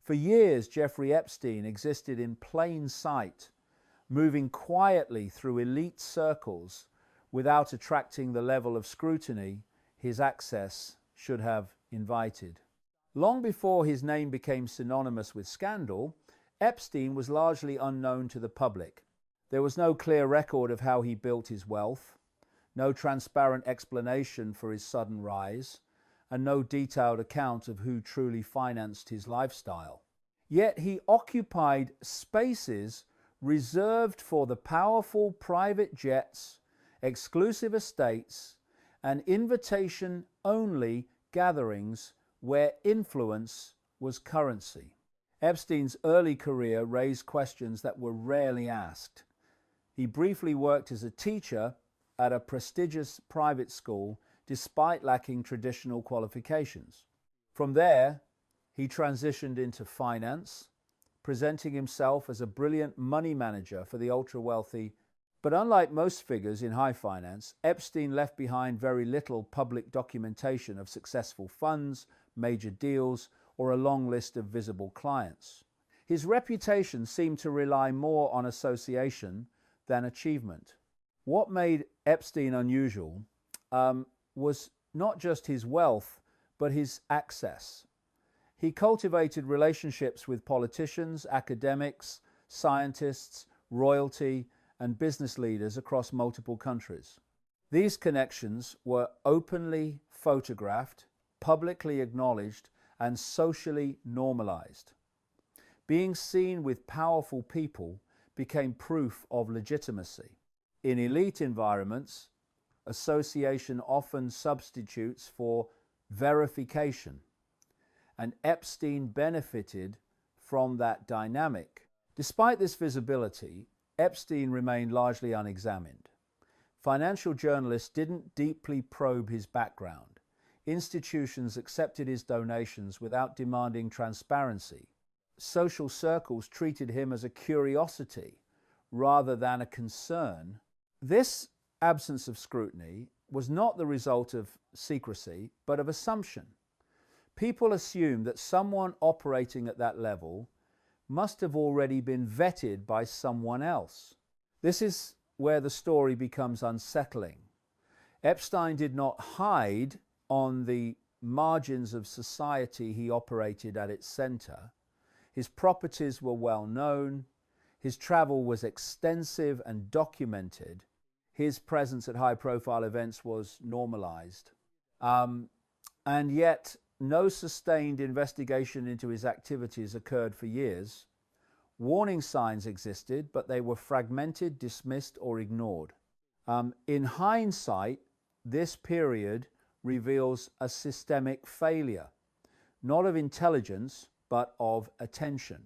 For years, Jeffrey Epstein existed in plain sight, moving quietly through elite circles without attracting the level of scrutiny his access should have invited. Long before his name became synonymous with scandal, Epstein was largely unknown to the public. There was no clear record of how he built his wealth, no transparent explanation for his sudden rise, and no detailed account of who truly financed his lifestyle. Yet he occupied spaces reserved for the powerful private jets, exclusive estates, and invitation-only gatherings where influence was currency. Epstein's early career raised questions that were rarely asked. He briefly worked as a teacher at a prestigious private school despite lacking traditional qualifications. From there, he transitioned into finance, presenting himself as a brilliant money manager for the ultra-wealthy. But unlike most figures in high finance, Epstein left behind very little public documentation of successful funds, major deals, or a long list of visible clients. His reputation seemed to rely more on association than achievement. What made Epstein unusual was not just his wealth, but his access. He cultivated relationships with politicians, academics, scientists, royalty, and business leaders across multiple countries. These connections were openly photographed, publicly acknowledged, and socially normalized. Being seen with powerful people became proof of legitimacy. In elite environments, association often substitutes for verification, and Epstein benefited from that dynamic. Despite this visibility, Epstein remained largely unexamined. Financial journalists didn't deeply probe his background. Institutions accepted his donations without demanding transparency. Social circles treated him as a curiosity rather than a concern. This absence of scrutiny was not the result of secrecy, but of assumption. People assumed that someone operating at that level must have already been vetted by someone else. This is where the story becomes unsettling. Epstein did not hide on the margins of society he operated at its center. His properties were well known. His travel was extensive and documented. His presence at high-profile events was normalized. And yet, no sustained investigation into his activities occurred for years. Warning signs existed, but they were fragmented, dismissed, or ignored. In hindsight, this period reveals a systemic failure, not of intelligence, but of attention.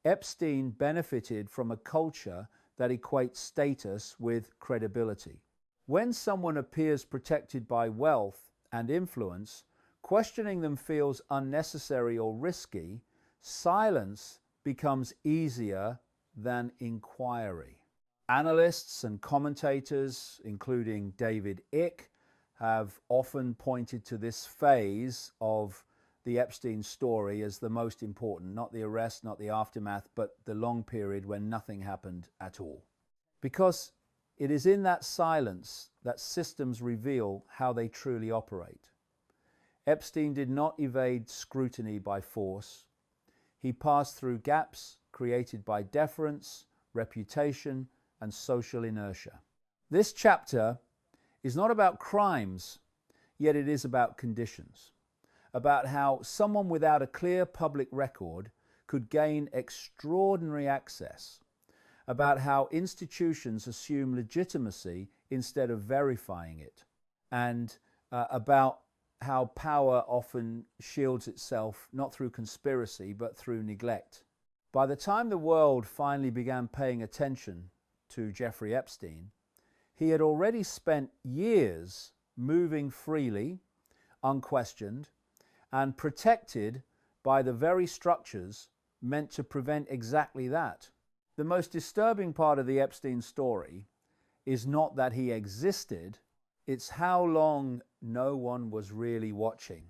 Epstein benefited from a culture that equates status with credibility. When someone appears protected by wealth and influence, questioning them feels unnecessary or risky. Silence becomes easier than inquiry. Analysts and commentators, including David Icke, have often pointed to this phase of the Epstein story as the most important, not the arrest, not the aftermath, but the long period when nothing happened at all. Because it is in that silence that systems reveal how they truly operate. Epstein did not evade scrutiny by force. He passed through gaps created by deference, reputation, and social inertia. This chapter is not about crimes, yet it is about conditions, about how someone without a clear public record could gain extraordinary access, about how institutions assume legitimacy instead of verifying it, and about how power often shields itself not through conspiracy but through neglect. By the time the world finally began paying attention to Jeffrey Epstein, he had already spent years moving freely, unquestioned, and protected by the very structures meant to prevent exactly that. The most disturbing part of the Epstein story is not that he existed, it's how long no one was really watching.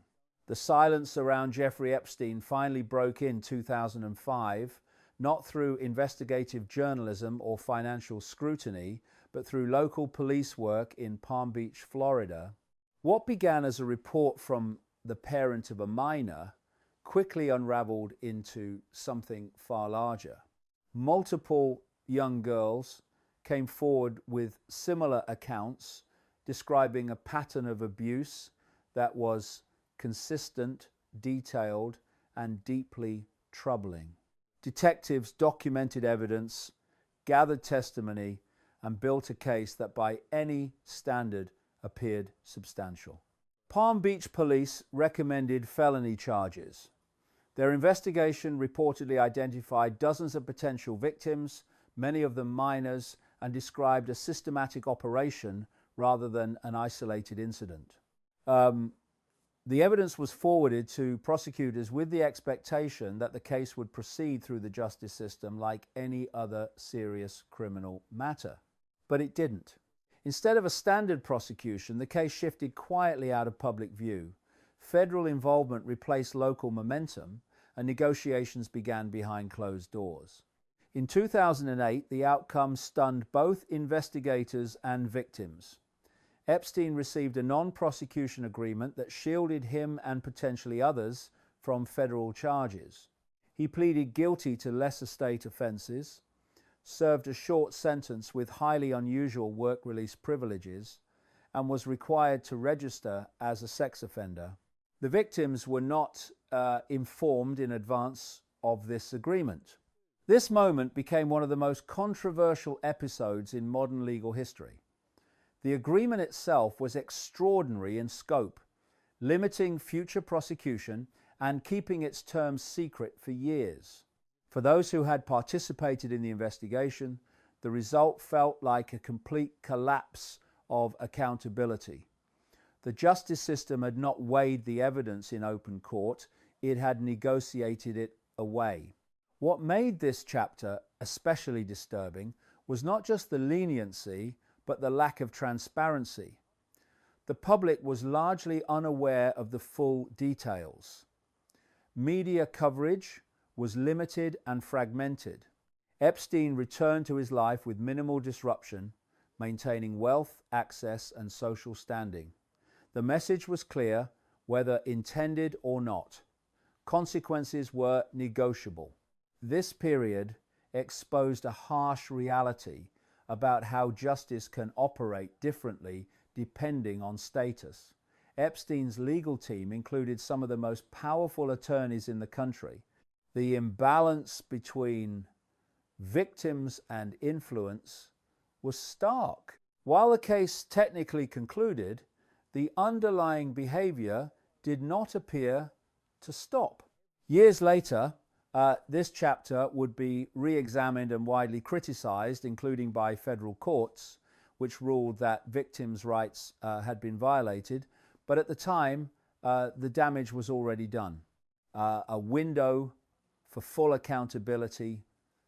The silence around Jeffrey Epstein finally broke in 2005, not through investigative journalism or financial scrutiny, but through local police work in Palm Beach, Florida. What began as a report from the parent of a minor quickly unraveled into something far larger. Multiple young girls came forward with similar accounts describing a pattern of abuse that was consistent, detailed, and deeply troubling. Detectives documented evidence, gathered testimony, and built a case that by any standard appeared substantial. Palm Beach police recommended felony charges. Their investigation reportedly identified dozens of potential victims, many of them minors, and described a systematic operation rather than an isolated incident. The evidence was forwarded to prosecutors with the expectation that the case would proceed through the justice system like any other serious criminal matter. But it didn't. Instead of a standard prosecution, the case shifted quietly out of public view. Federal involvement replaced local momentum, and negotiations began behind closed doors. In 2008, the outcome stunned both investigators and victims. Epstein received a non-prosecution agreement that shielded him and potentially others from federal charges. He pleaded guilty to lesser state offenses, served a short sentence with highly unusual work release privileges, and was required to register as a sex offender. The victims were not informed in advance of this agreement. This moment became one of the most controversial episodes in modern legal history. The agreement itself was extraordinary in scope, limiting future prosecution and keeping its terms secret for years. For those who had participated in the investigation, the result felt like a complete collapse of accountability. The justice system had not weighed the evidence in open court, it had negotiated it away. What made this chapter especially disturbing was not just the leniency, but the lack of transparency. The public was largely unaware of the full details. Media coverage was limited and fragmented. Epstein returned to his life with minimal disruption, maintaining wealth, access, and social standing. The message was clear, whether intended or not. Consequences were negotiable. This period exposed a harsh reality about how justice can operate differently depending on status. Epstein's legal team included some of the most powerful attorneys in the country. The imbalance between victims and influence was stark. While the case technically concluded, the underlying behavior did not appear to stop. Years later, this chapter would be re-examined and widely criticized, including by federal courts, which ruled that victims' rights had been violated. But at the time, the damage was already done. A window for full accountability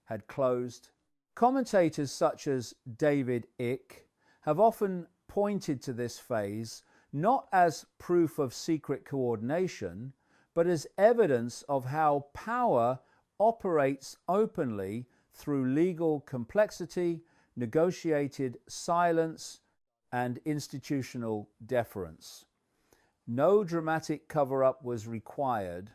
had closed. Commentators such as David Icke have often pointed to this phase not as proof of secret coordination, but as evidence of how power operates openly through legal complexity, negotiated silence, and institutional deference. No dramatic cover-up was required.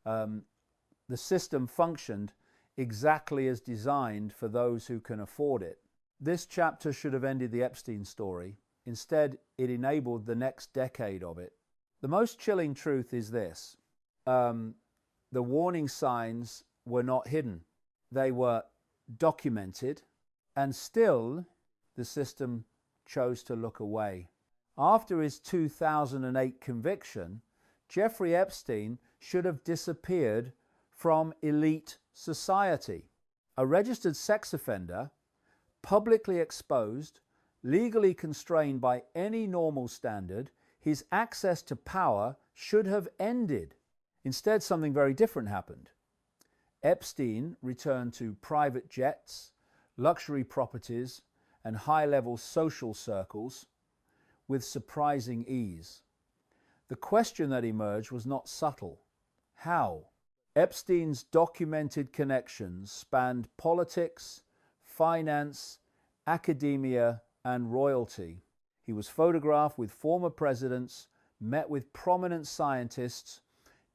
The system functioned exactly as designed for those who can afford it. This chapter should have ended the Epstein story. Instead, it enabled the next decade of it. The most chilling truth is this. The warning signs were not hidden. They were documented, and still the system chose to look away. After his 2008 conviction, Jeffrey Epstein should have disappeared from elite society. A registered sex offender, publicly exposed, legally constrained by any normal standard, his access to power should have ended. Instead, something very different happened. Epstein returned to private jets, luxury properties, and high-level social circles with surprising ease. The question that emerged was not subtle. How? Epstein's documented connections spanned politics, finance, academia, and royalty. He was photographed with former presidents, met with prominent scientists,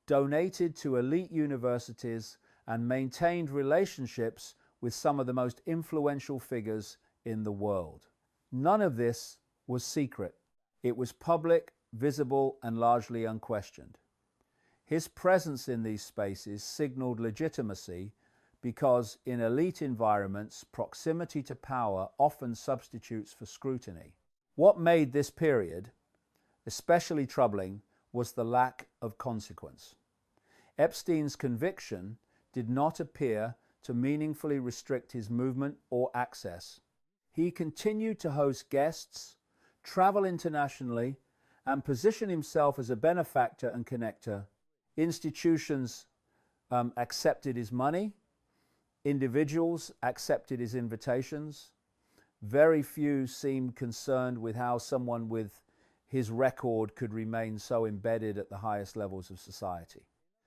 donated to elite universities, and maintained relationships with some of the most influential figures in the world. None of this was secret. It was public, visible, and largely unquestioned. His presence in these spaces signaled legitimacy because in elite environments, proximity to power often substitutes for scrutiny. What made this period especially troubling was the lack of consequence. Epstein's conviction did not appear to meaningfully restrict his movement or access. He continued to host guests, travel internationally, and position himself as a benefactor and connector. Institutions accepted his money. Individuals accepted his invitations. Very few seemed concerned with how someone with his record could remain so embedded at the highest levels of society.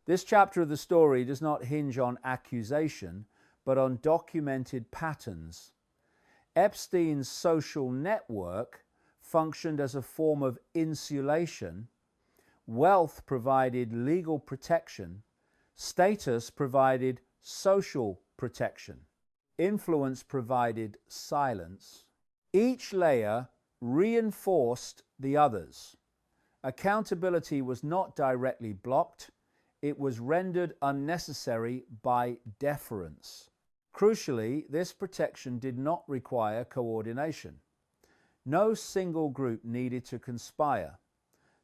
This chapter of the story does not hinge on accusation, but on documented patterns. Epstein's social network functioned as a form of insulation. Wealth provided legal protection. Status provided social protection. Influence provided silence. Each layer reinforced the others. Accountability was not directly blocked. It was rendered unnecessary by deference. Crucially, this protection did not require coordination. No single group needed to conspire.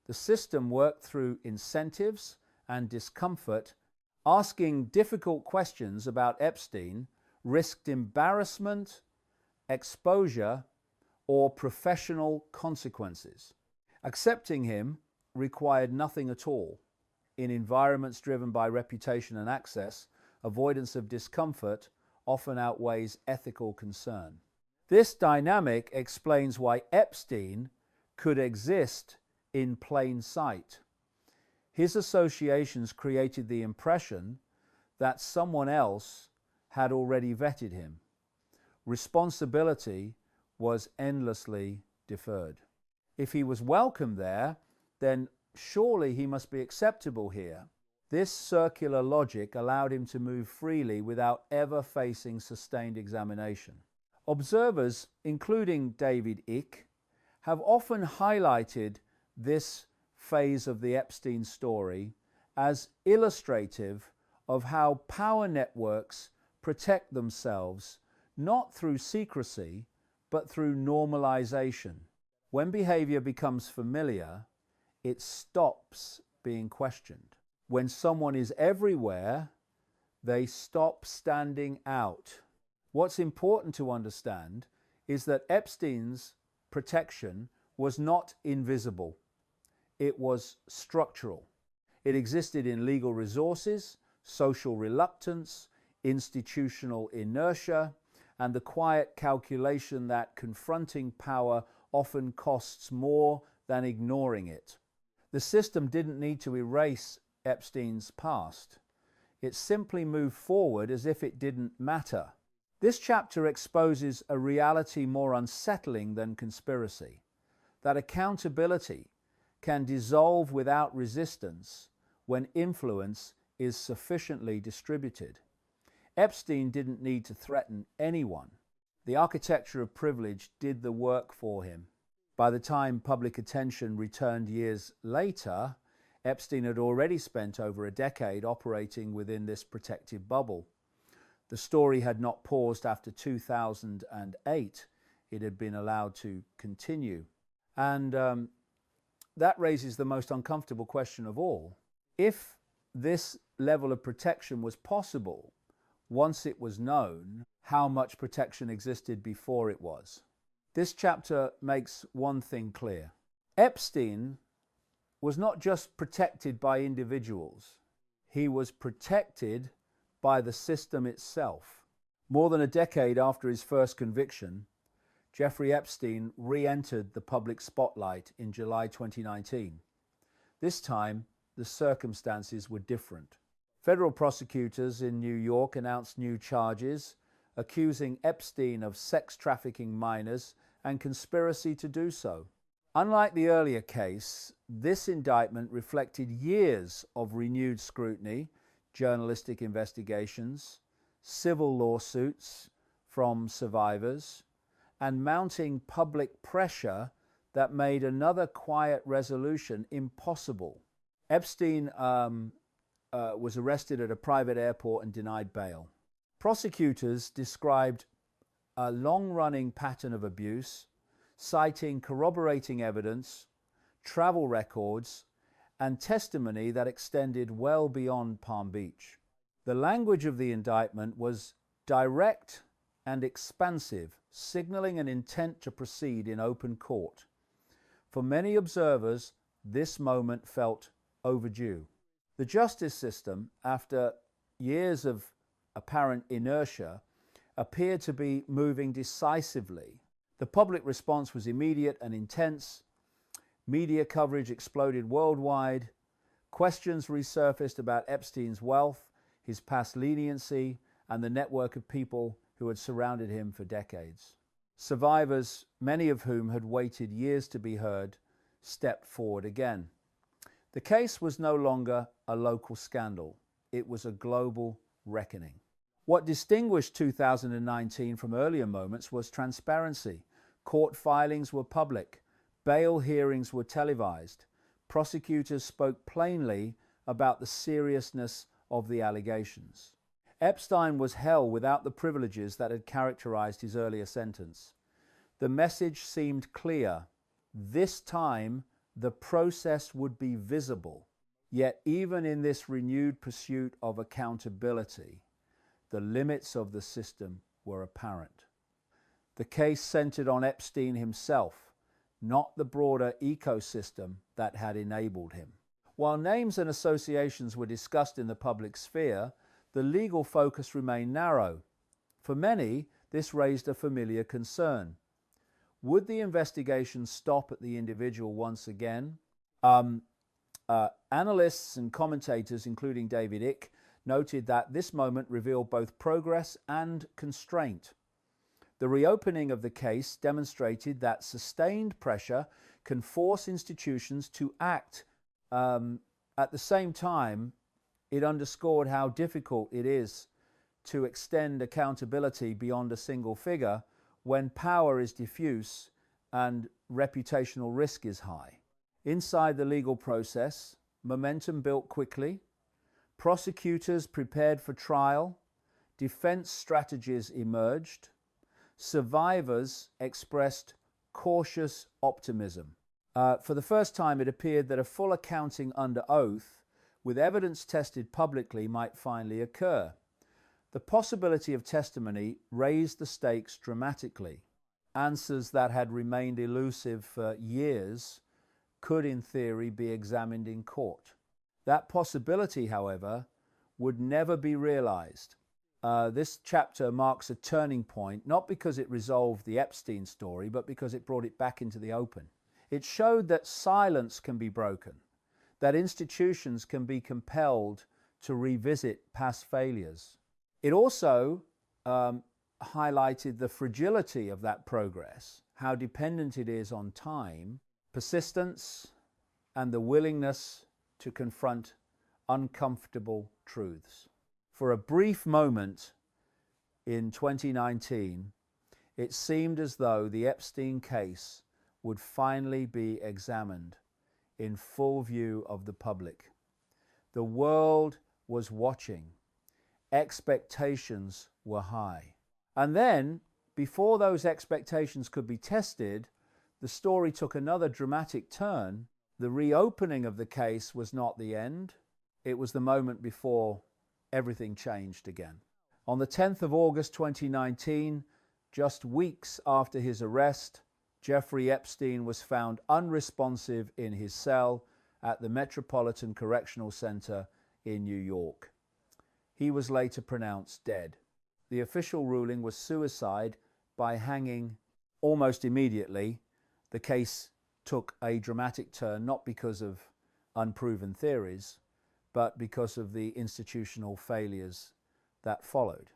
The system worked through incentives and discomfort. Asking difficult questions about Epstein risked embarrassment, exposure, or professional consequences. Accepting him required nothing at all. In environments driven by reputation and access, avoidance of discomfort often outweighs ethical concern. This dynamic explains why Epstein could exist in plain sight. His associations created the impression that someone else had already vetted him. Responsibility was endlessly deferred. If he was welcome there, then surely he must be acceptable here. This circular logic allowed him to move freely without ever facing sustained examination. Observers, including David Icke, have often highlighted this phase of the Epstein story as illustrative of how power networks protect themselves not through secrecy, but through normalization. When behavior becomes familiar, it stops being questioned. When someone is everywhere, they stop standing out. What's important to understand is that Epstein's protection was not invisible. It was structural. It existed in legal resources, social reluctance, institutional inertia, and the quiet calculation that confronting power often costs more than ignoring it. The system didn't need to erase Epstein's past. It simply moved forward as if it didn't matter. This chapter exposes a reality more unsettling than conspiracy, that accountability can dissolve without resistance when influence is sufficiently distributed. Epstein didn't need to threaten anyone. The architecture of privilege did the work for him. By the time public attention returned years later, Epstein had already spent over a decade operating within this protective bubble. The story had not paused after 2008. It had been allowed to continue. And that raises the most uncomfortable question of all. If this level of protection was possible once it was known, how much protection existed before it was? This chapter makes one thing clear. Epstein was not just protected by individuals. He was protected by the system itself. More than a decade after his first conviction, Jeffrey Epstein re-entered the public spotlight in July 2019. This time, the circumstances were different. Federal prosecutors in New York announced new charges, accusing Epstein of sex trafficking minors and conspiracy to do so. Unlike the earlier case, this indictment reflected years of renewed scrutiny, journalistic investigations, civil lawsuits from survivors, and mounting public pressure that made another quiet resolution impossible. Epstein was arrested at a private airport and denied bail. Prosecutors described a long-running pattern of abuse, citing corroborating evidence, travel records, and testimony that extended well beyond Palm Beach. The language of the indictment was direct and expansive, signaling an intent to proceed in open court. For many observers, this moment felt overdue. The justice system, after years of apparent inertia, appeared to be moving decisively. The public response was immediate and intense. Media coverage exploded worldwide. Questions resurfaced about Epstein's wealth, his past leniency, and the network of people who had surrounded him for decades. Survivors, many of whom had waited years to be heard, stepped forward again. The case was no longer a local scandal. It was a global reckoning. What distinguished 2019 from earlier moments was transparency. Court filings were public. Bail hearings were televised. Prosecutors spoke plainly about the seriousness of the allegations. Epstein was held without the privileges that had characterized his earlier sentence. The message seemed clear. This time, the process would be visible. Yet even in this renewed pursuit of accountability, the limits of the system were apparent. The case centered on Epstein himself, not the broader ecosystem that had enabled him. While names and associations were discussed in the public sphere, the legal focus remained narrow. For many, this raised a familiar concern. Would the investigation stop at the individual once again? Analysts and commentators, including David Icke, noted that this moment revealed both progress and constraint. The reopening of the case demonstrated that sustained pressure can force institutions to act. At the same time, it underscored how difficult it is to extend accountability beyond a single figure when power is diffuse and reputational risk is high. Inside the legal process, momentum built quickly. Prosecutors prepared for trial. Defense strategies emerged. Survivors expressed cautious optimism. For the first time, it appeared that a full accounting under oath, with evidence tested publicly, might finally occur. The possibility of testimony raised the stakes dramatically. Answers that had remained elusive for years could, in theory, be examined in court. That possibility, however, would never be realized. This chapter marks a turning point, not because it resolved the Epstein story, but because it brought it back into the open. It showed that silence can be broken, that institutions can be compelled to revisit past failures. It also highlighted the fragility of that progress, how dependent it is on time, persistence, and the willingness to confront uncomfortable truths. For a brief moment in 2019, it seemed as though the Epstein case would finally be examined in full view of the public. The world was watching. Expectations were high. And then, before those expectations could be tested, the story took another dramatic turn. The reopening of the case was not the end. It was the moment before everything changed again. On the 10th of August 2019, just weeks after his arrest, Jeffrey Epstein was found unresponsive in his cell at the Metropolitan Correctional Center in New York. He was later pronounced dead. The official ruling was suicide by hanging almost immediately. The case took a dramatic turn, not because of unproven theories, but because of the institutional failures that followed.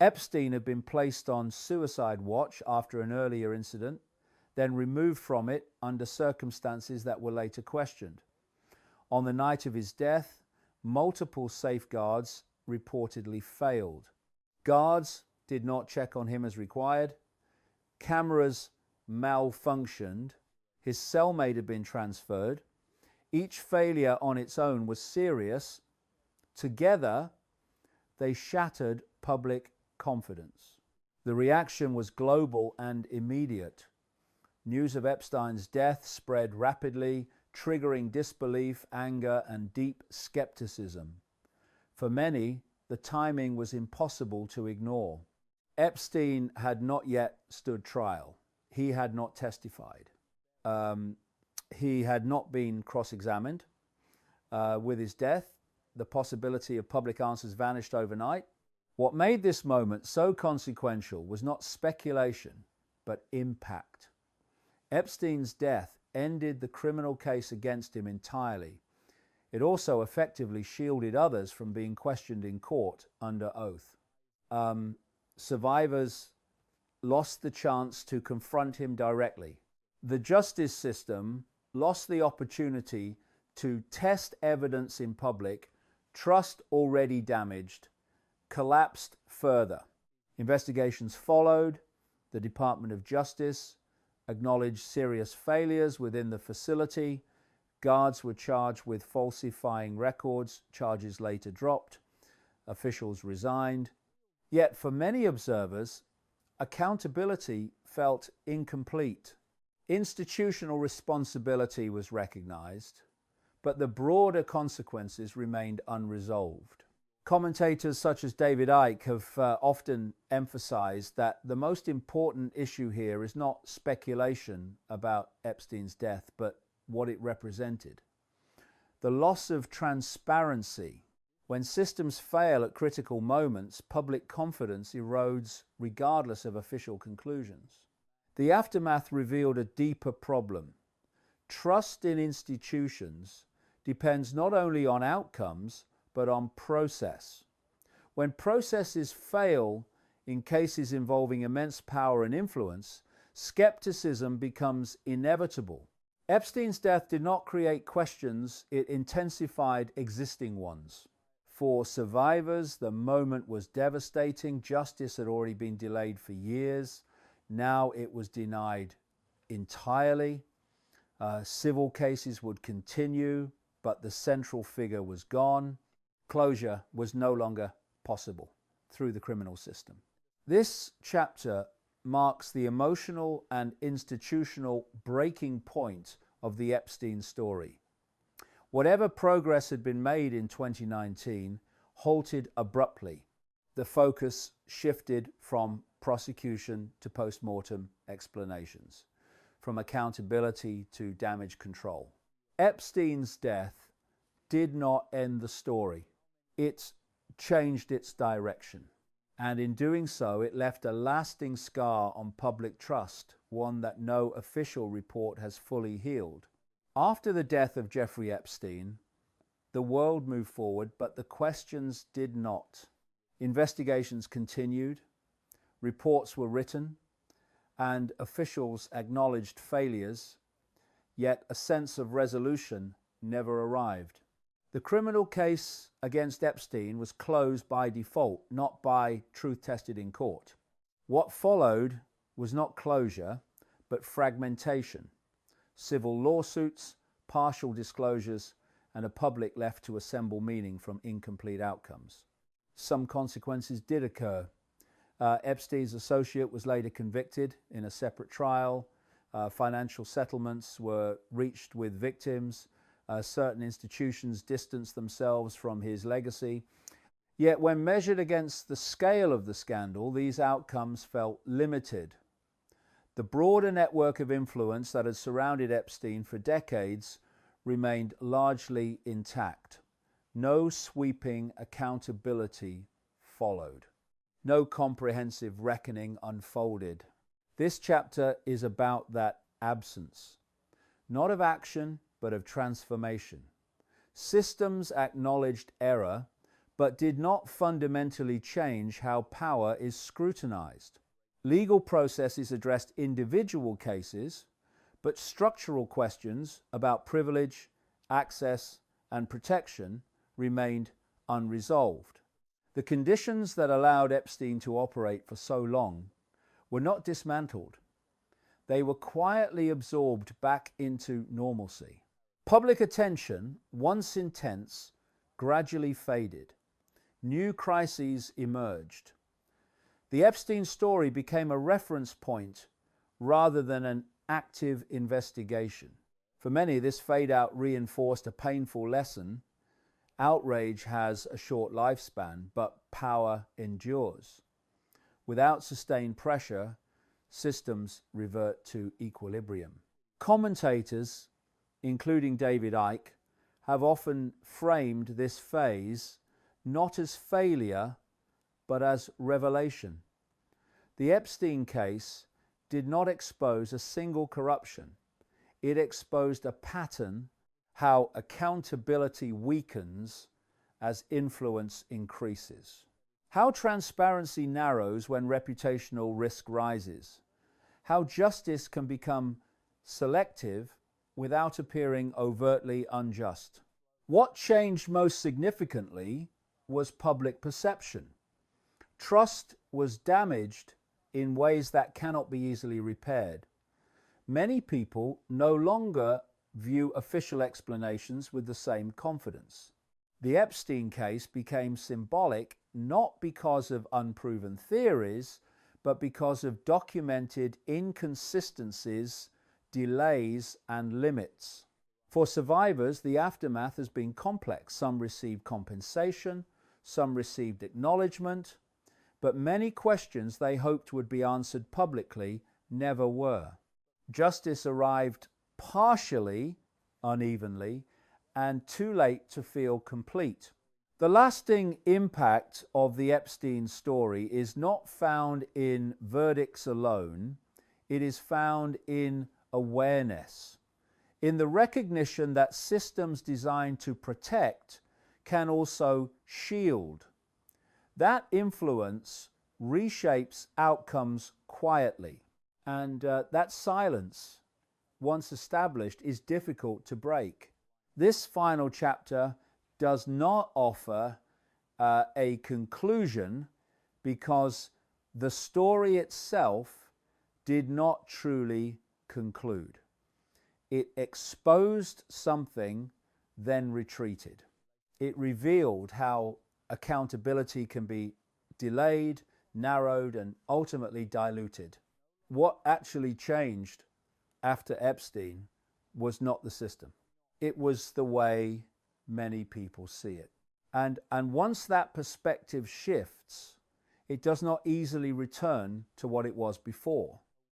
Epstein had been placed on suicide watch after an earlier incident, then removed from it under circumstances that were later questioned. On the night of his death, multiple safeguards reportedly failed. Guards did not check on him as required. Cameras malfunctioned. His cellmate had been transferred. Each failure on its own was serious. Together, they shattered public confidence. The reaction was global and immediate. News of Epstein's death spread rapidly, triggering disbelief, anger, and deep skepticism. For many, the timing was impossible to ignore. Epstein had not yet stood trial. He had not testified. He had not been cross-examined. With his death, the possibility of public answers vanished overnight. What made this moment so consequential was not speculation, but impact. Epstein's death ended the criminal case against him entirely. It also effectively shielded others from being questioned in court under oath. Survivors lost the chance to confront him directly. The justice system lost the opportunity to test evidence in public. Trust already damaged collapsed further. Investigations followed. The Department of Justice acknowledged serious failures within the facility. Guards were charged with falsifying records. Charges later dropped. Officials resigned. Yet for many observers, accountability felt incomplete. Institutional responsibility was recognized, but the broader consequences remained unresolved. Commentators such as David Icke have often emphasized that the most important issue here is not speculation about Epstein's death, but what it represented. The loss of transparency. When systems fail at critical moments, public confidence erodes regardless of official conclusions. The aftermath revealed a deeper problem. Trust in institutions depends not only on outcomes, but on process. When processes fail in cases involving immense power and influence, skepticism becomes inevitable. Epstein's death did not create questions, it intensified existing ones. For survivors, the moment was devastating. Justice had already been delayed for years. Now it was denied entirely. Civil cases would continue, but the central figure was gone. Closure was no longer possible through the criminal system. This chapter marks the emotional and institutional breaking point of the Epstein story. Whatever progress had been made in 2019 halted abruptly. The focus shifted from prosecution to post-mortem explanations, from accountability to damage control. Epstein's death did not end the story. It changed its direction. And in doing so, it left a lasting scar on public trust, one that no official report has fully healed. After the death of Jeffrey Epstein, the world moved forward, but the questions did not. Investigations continued, reports were written, and officials acknowledged failures, yet a sense of resolution never arrived. The criminal case against Epstein was closed by default, not by truth tested in court. What followed was not closure, but fragmentation. Civil lawsuits, partial disclosures, and a public left to assemble meaning from incomplete outcomes. Some consequences did occur. Epstein's associate was later convicted in a separate trial. Financial settlements were reached with victims. Certain institutions distanced themselves from his legacy. Yet when measured against the scale of the scandal, these outcomes felt limited. The broader network of influence that had surrounded Epstein for decades remained largely intact. No sweeping accountability followed. No comprehensive reckoning unfolded. This chapter is about that absence, not of action, but of transformation. Systems acknowledged error, but did not fundamentally change how power is scrutinized. Legal processes addressed individual cases, but structural questions about privilege, access, and protection remained unresolved. The conditions that allowed Epstein to operate for so long were not dismantled. They were quietly absorbed back into normalcy. Public attention, once intense, gradually faded. New crises emerged. The Epstein story became a reference point rather than an active investigation. For many, this fade-out reinforced a painful lesson. Outrage has a short lifespan, but power endures. Without sustained pressure, systems revert to equilibrium. Commentators, including David Icke, have often framed this phase not as failure, but as revelation. The Epstein case did not expose a single corruption. It exposed a pattern, how accountability weakens as influence increases. How transparency narrows when reputational risk rises. How justice can become selective without appearing overtly unjust. What changed most significantly was public perception. Trust was damaged in ways that cannot be easily repaired. Many people no longer view official explanations with the same confidence. The Epstein case became symbolic not because of unproven theories, but because of documented inconsistencies, delays, and limits. For survivors, the aftermath has been complex. Some received compensation, some received acknowledgement, but many questions they hoped would be answered publicly never were. Justice arrived partially, unevenly, and too late to feel complete. The lasting impact of the Epstein story is not found in verdicts alone. It is found in awareness, in the recognition that systems designed to protect can also shield. That influence reshapes outcomes quietly, and that silence, once established, is difficult to break. This final chapter does not offer a conclusion because the story itself did not truly conclude. It exposed something, then retreated. It revealed how accountability can be delayed, narrowed, and ultimately diluted. What actually changed after Epstein was not the system. It was the way many people see it. And once that perspective shifts, it does not easily return to what it was before.